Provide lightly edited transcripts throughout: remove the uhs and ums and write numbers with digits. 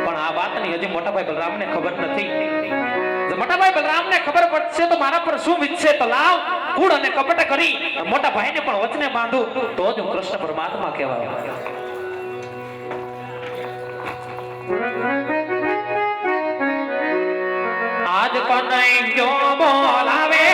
પણ આ વાતની હજી મોટાભાઈ બલરામને ખબર નથી. જો મોટાભાઈ બલરામને ખબર પડશે તો મારા પર શું વિચશે તો લાવ કુળ અને કપટ કરી મોટા ભાઈને પણ વચને બાંધું તો જ હું કૃષ્ણ પરમાત્મા કહેવાય. આજ કનઈ ગયો બોલાવે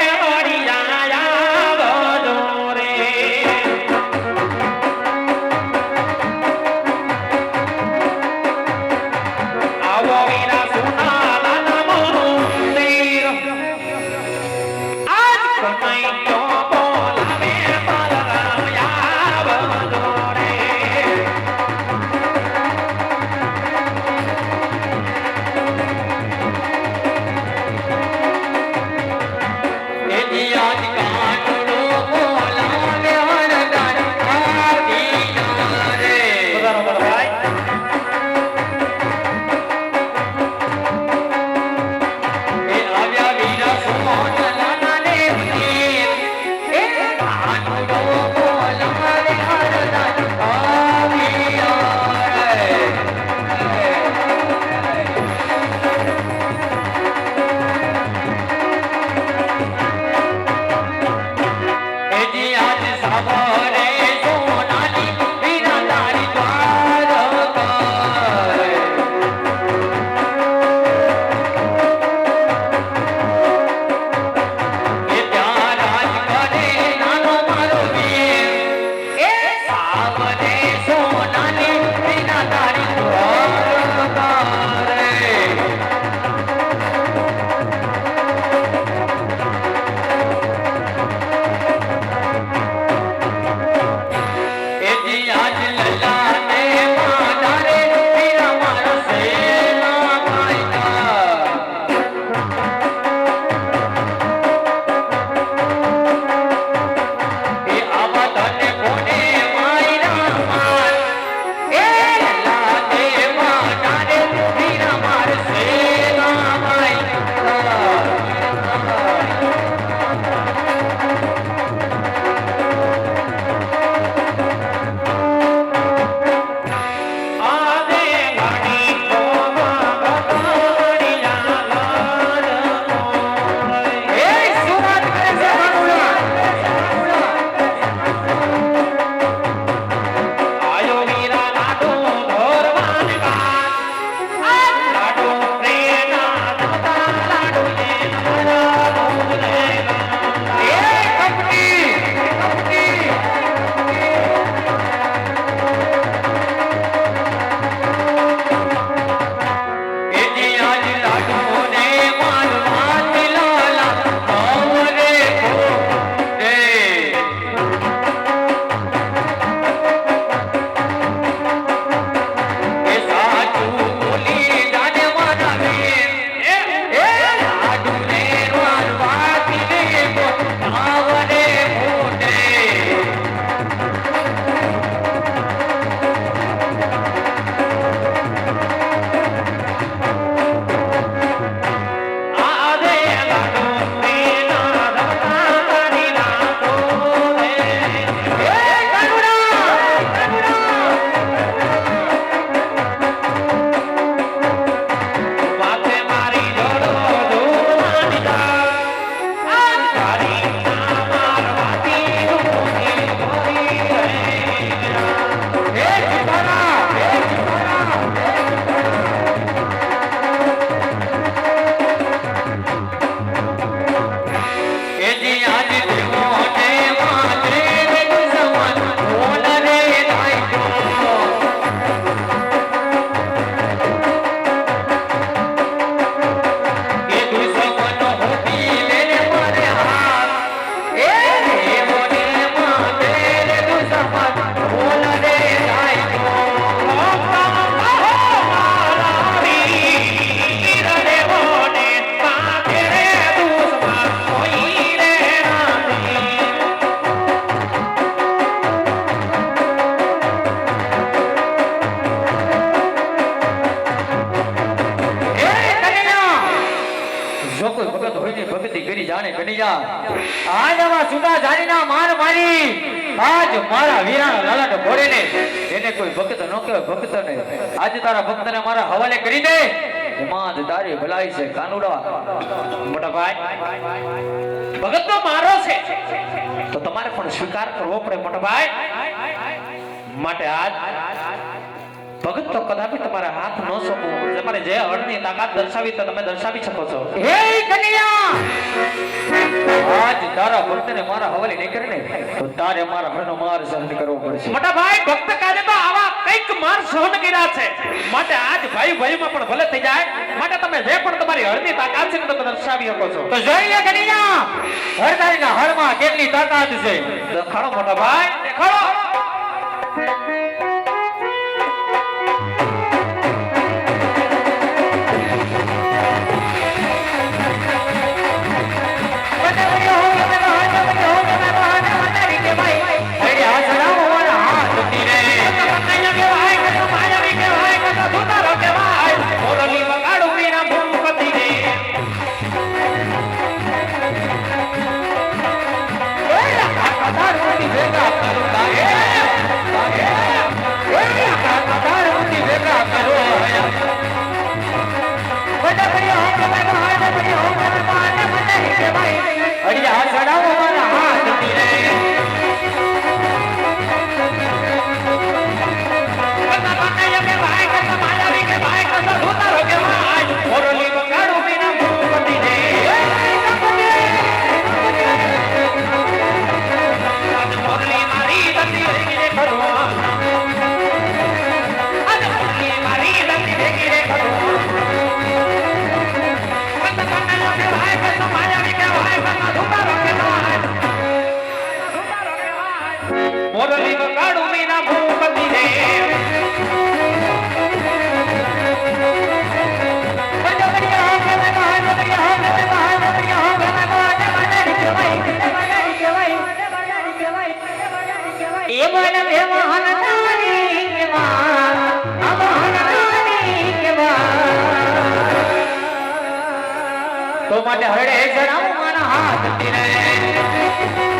કરી જાણે ગણી જા આજ આવા સુદા જાણીના માર મારી આજ મારા વીરાના લાલાને ભોળીને એને કોઈ ભક્ત ન કહેવાય ભક્ત ને આજ તારા ભક્તને મારા હવાલે કરી દે એમાં જ તારી ભલાઈ છે કાનુડા મોટા ભાઈ ભગત તો મારો છે તો તમારે પણ સ્વીકાર કરવો પડે મોટા ભાઈ માટે આજ ભગત તો કદાપી તમારા હાથ ન સોંપો તમારે જે હળની તાકાત દર્શાવી તો તમે દર્શાવી શકો છો હે કન્યા આજ તારા ભક્તને મારા હવાલે નહીં કરીને તો તારે મારા હરનો માર સહન કરવો પડશે મોટા ભાઈ ભક્ત કાલે તો આવા કઈક માર સહન કર્યા છે માટે આજ ભાઈ ભાઈમાં પણ ભલે થઈ જાય માટે તમે જે પણ તમારી હળની તાકાત છે તમે દર્શાવી શકો છો તો જોઈ લે કન્યા હરતારીના હળમાં કેટલી તાકાત છે દેખાડો મોટા ભાઈ દેખાડો મોરલી વગાડું મીના ભૂપતિ રે તો માટે હરડે જણાવ મારા હાથ તીરે